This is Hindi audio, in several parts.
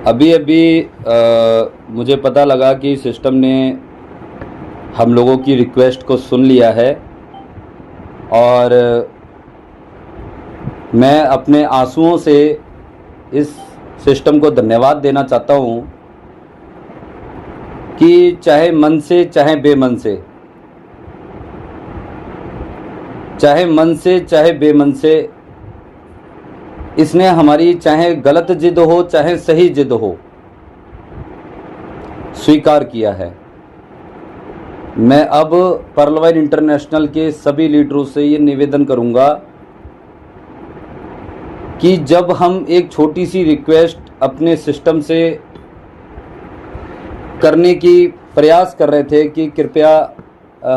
अभी अभी मुझे पता लगा कि सिस्टम ने हम लोगों की रिक्वेस्ट को सुन लिया है और मैं अपने आंसुओं से इस सिस्टम को धन्यवाद देना चाहता हूँ कि चाहे मन से चाहे बेमन से, चाहे बेमन से इसने हमारी चाहे गलत जिद हो चाहे सही जिद हो स्वीकार किया है। मैं अब पर्लवाइन इंटरनेशनल के सभी लीडरों से ये निवेदन करूंगा कि जब हम एक छोटी सी रिक्वेस्ट अपने सिस्टम से करने की प्रयास कर रहे थे कि कृपया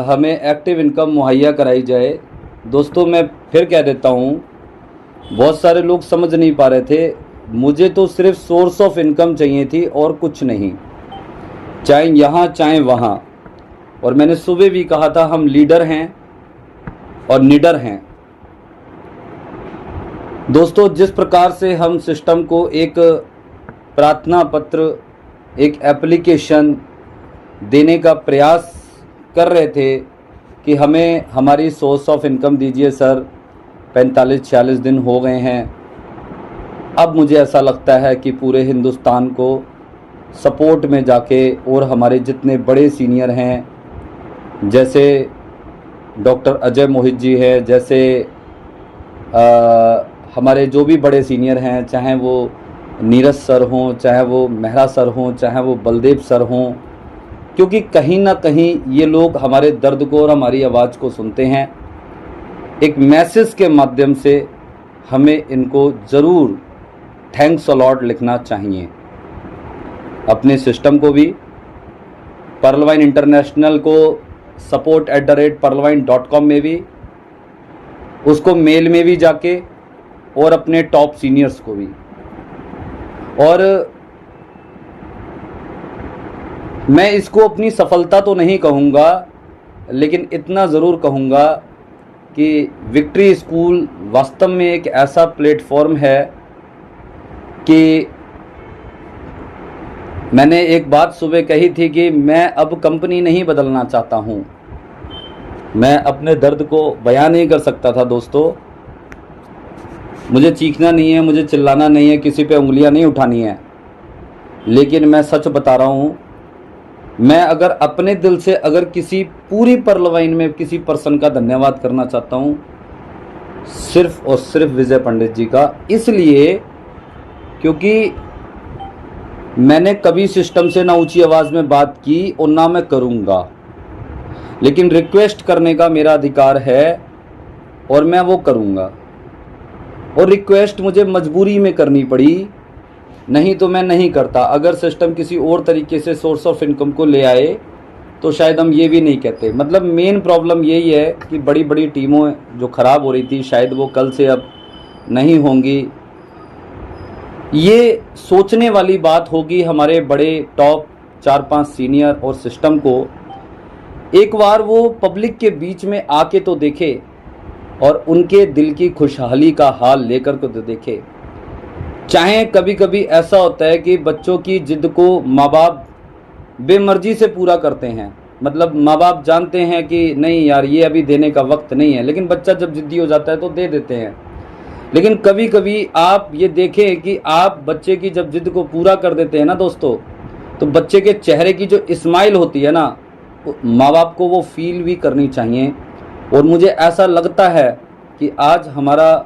हमें एक्टिव इनकम मुहैया कराई जाए। दोस्तों, मैं फिर कह देता हूँ, बहुत सारे लोग समझ नहीं पा रहे थे। मुझे तो सिर्फ सोर्स ऑफ इनकम चाहिए थी और कुछ नहीं, चाहे यहाँ चाहे वहाँ। और मैंने सुबह भी कहा था, हम लीडर हैं और निडर हैं। दोस्तों, जिस प्रकार से हम सिस्टम को एक प्रार्थना पत्र, एक एप्लीकेशन देने का प्रयास कर रहे थे कि हमें हमारी सोर्स ऑफ इनकम दीजिए सर, 45-46 दिन हो गए हैं। अब मुझे ऐसा लगता है कि पूरे हिंदुस्तान को सपोर्ट में जाके और हमारे जितने बड़े सीनियर हैं, जैसे डॉक्टर अजय मोहित जी हैं, जैसे हमारे जो भी बड़े सीनियर हैं, चाहे वो नीरज सर हों, चाहे वो मेहरा सर हों, चाहे वो बलदेव सर हों, क्योंकि कहीं ना कहीं ये लोग हमारे दर्द को और हमारी आवाज़ को सुनते हैं। एक मैसेज के माध्यम से हमें इनको ज़रूर थैंक्स अ लॉट लिखना चाहिए। अपने सिस्टम को भी, पर्लवाइन इंटरनेशनल को support@parlvine.com में भी, उसको मेल में भी जाके, और अपने टॉप सीनियर्स को भी। और मैं इसको अपनी सफलता तो नहीं कहूँगा, लेकिन इतना ज़रूर कहूँगा कि विक्ट्री स्कूल वास्तव में एक ऐसा प्लेटफॉर्म है कि मैंने एक बात सुबह कही थी कि मैं अब कंपनी नहीं बदलना चाहता हूँ। मैं अपने दर्द को बयान नहीं कर सकता था दोस्तों। मुझे चीखना नहीं है, मुझे चिल्लाना नहीं है, किसी पे उंगलियां नहीं उठानी है, लेकिन मैं सच बता रहा हूँ, मैं अगर अपने दिल से अगर किसी पूरी पर्लवाइन में किसी पर्सन का धन्यवाद करना चाहता हूँ, सिर्फ और सिर्फ विजय पंडित जी का। इसलिए क्योंकि मैंने कभी सिस्टम से ना ऊंची आवाज़ में बात की और ना मैं करूँगा, लेकिन रिक्वेस्ट करने का मेरा अधिकार है और मैं वो करूँगा। और रिक्वेस्ट मुझे मजबूरी में करनी पड़ी, नहीं तो मैं नहीं करता। अगर सिस्टम किसी और तरीके से सोर्स ऑफ इनकम को ले आए तो शायद हम ये भी नहीं कहते। मतलब मेन प्रॉब्लम यही है कि बड़ी बड़ी टीमों जो ख़राब हो रही थी, शायद वो कल से अब नहीं होंगी। ये सोचने वाली बात होगी हमारे बड़े टॉप 4-5 सीनियर और सिस्टम को। एक बार वो पब्लिक के बीच में आके तो देखे और उनके दिल की खुशहाली का हाल लेकर के तो देखे। चाहे कभी कभी ऐसा होता है कि बच्चों की जिद को माँ बाप बेमर्जी से पूरा करते हैं। मतलब माँ बाप जानते हैं कि नहीं यार, ये अभी देने का वक्त नहीं है, लेकिन बच्चा जब जिद्दी हो जाता है तो दे देते हैं। लेकिन कभी कभी आप ये देखें कि आप बच्चे की जब जिद को पूरा कर देते हैं ना दोस्तों, तो बच्चे के चेहरे की जो स्माइल होती है ना, माँ बाप को वो फील भी करनी चाहिए। और मुझे ऐसा लगता है कि आज हमारा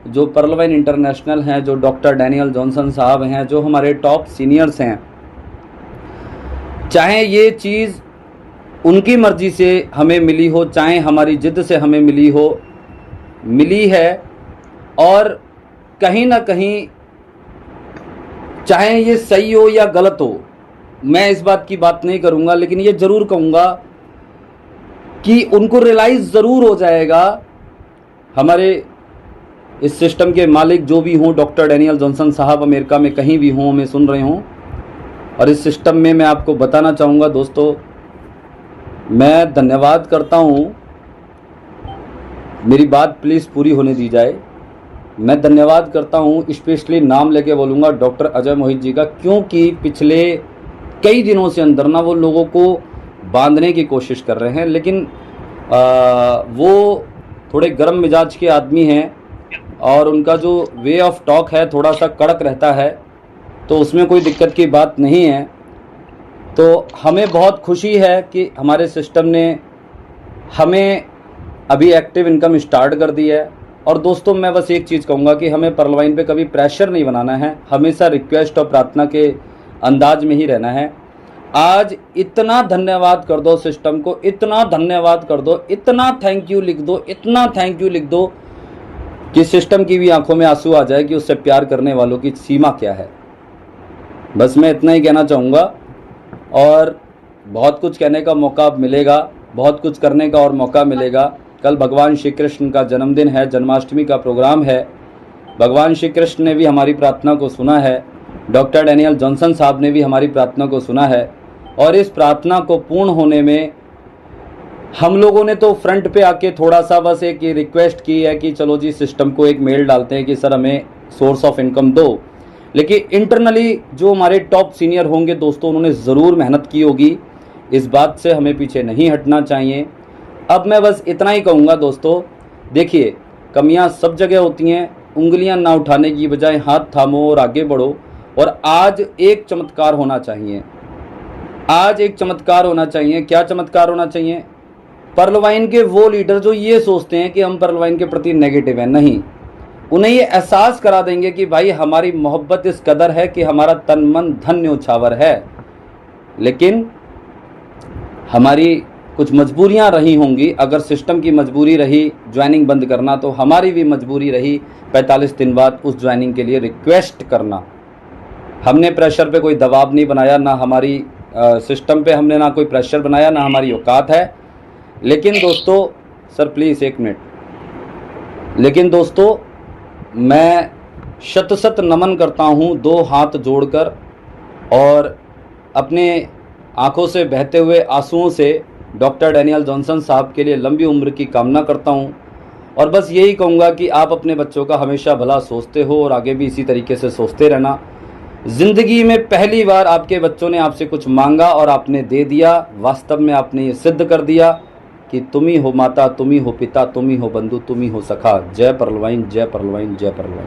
जो पर्लवाइन इंटरनेशनल हैं, जो डॉक्टर डैनियल जॉनसन साहब हैं, जो हमारे टॉप सीनियर्स हैं, चाहे ये चीज़ उनकी मर्जी से हमें मिली हो, चाहे हमारी जिद से हमें मिली हो, मिली है। और कहीं ना कहीं चाहे ये सही हो या गलत हो, मैं इस बात की बात नहीं करूँगा, लेकिन ये ज़रूर कहूँगा कि उनको रियलाइज़ ज़रूर हो जाएगा। हमारे इस सिस्टम के मालिक जो भी हों, डॉक्टर डैनियल जॉनसन साहब अमेरिका में कहीं भी हों, हमें सुन रहे हों, और इस सिस्टम में मैं आपको बताना चाहूँगा दोस्तों, मैं धन्यवाद करता हूँ। मेरी बात प्लीज़ पूरी होने दी जाए। मैं धन्यवाद करता हूँ, स्पेशली नाम लेके बोलूँगा डॉक्टर अजय मोहित जी का, क्योंकि पिछले कई दिनों से अंदर ना वो लोगों को बांधने की कोशिश कर रहे हैं, लेकिन वो थोड़े गर्म मिजाज के आदमी हैं और उनका जो वे ऑफ टॉक है थोड़ा सा कड़क रहता है, तो उसमें कोई दिक्कत की बात नहीं है। तो हमें बहुत खुशी है कि हमारे सिस्टम ने हमें अभी एक्टिव इनकम स्टार्ट कर दी है। और दोस्तों मैं बस एक चीज़ कहूँगा कि हमें परलवाइन पे कभी प्रेशर नहीं बनाना है, हमेशा रिक्वेस्ट और प्रार्थना के अंदाज में ही रहना है। आज इतना धन्यवाद कर दो सिस्टम को, इतना धन्यवाद कर दो, इतना थैंक यू लिख दो, इतना थैंक यू लिख दो कि सिस्टम की भी आंखों में आंसू आ जाए कि उससे प्यार करने वालों की सीमा क्या है। बस मैं इतना ही कहना चाहूँगा और बहुत कुछ कहने का मौका मिलेगा, बहुत कुछ करने का और मौका मिलेगा। कल भगवान श्री कृष्ण का जन्मदिन है, जन्माष्टमी का प्रोग्राम है। भगवान श्री कृष्ण ने भी हमारी प्रार्थना को सुना है, डॉक्टर डैनियल जॉनसन साहब ने भी हमारी प्रार्थना को सुना है और इस प्रार्थना को पूर्ण होने में हम लोगों ने तो फ्रंट पे आके थोड़ा सा बस एक रिक्वेस्ट की है कि चलो जी सिस्टम को एक मेल डालते हैं कि सर हमें सोर्स ऑफ इनकम दो, लेकिन इंटरनली जो हमारे टॉप सीनियर होंगे दोस्तों उन्होंने ज़रूर मेहनत की होगी। इस बात से हमें पीछे नहीं हटना चाहिए। अब मैं बस इतना ही कहूँगा दोस्तों, देखिए कमियाँ सब जगह होती हैं, उंगलियाँ ना उठाने की बजाय हाथ थामो और आगे बढ़ो। और आज एक चमत्कार होना चाहिए, आज एक चमत्कार होना चाहिए। क्या चमत्कार होना चाहिए? परलवाइन के वो लीडर जो ये सोचते हैं कि हम परलवाइन के प्रति नेगेटिव हैं, नहीं, उन्हें ये एहसास करा देंगे कि भाई हमारी मोहब्बत इस कदर है कि हमारा तन मन धन न्योछावर है, लेकिन हमारी कुछ मजबूरियां रही होंगी। अगर सिस्टम की मजबूरी रही ज्वाइनिंग बंद करना, तो हमारी भी मजबूरी रही 45 दिन बाद उस ज्वाइनिंग के लिए रिक्वेस्ट करना। हमने प्रेशर पे कोई दबाव नहीं बनाया, ना हमारी सिस्टम पे हमने ना कोई प्रेशर बनाया, ना हमारी औकात है। लेकिन दोस्तों, सर प्लीज़ एक मिनट, लेकिन दोस्तों मैं शत शत नमन करता हूँ, दो हाथ जोड़कर और अपने आंखों से बहते हुए आंसुओं से डॉक्टर डैनियल जॉनसन साहब के लिए लंबी उम्र की कामना करता हूँ। और बस यही कहूँगा कि आप अपने बच्चों का हमेशा भला सोचते हो और आगे भी इसी तरीके से सोचते रहना। ज़िंदगी में पहली बार आपके बच्चों ने आपसे कुछ मांगा और आपने दे दिया। वास्तव में आपने ये सिद्ध कर दिया कि तुम ही हो माता, तुम ही हो पिता, तुम ही हो बंधु, तुम ही हो सखा। जय परलवाइन, जय परलवाइन, जय परलवाइन।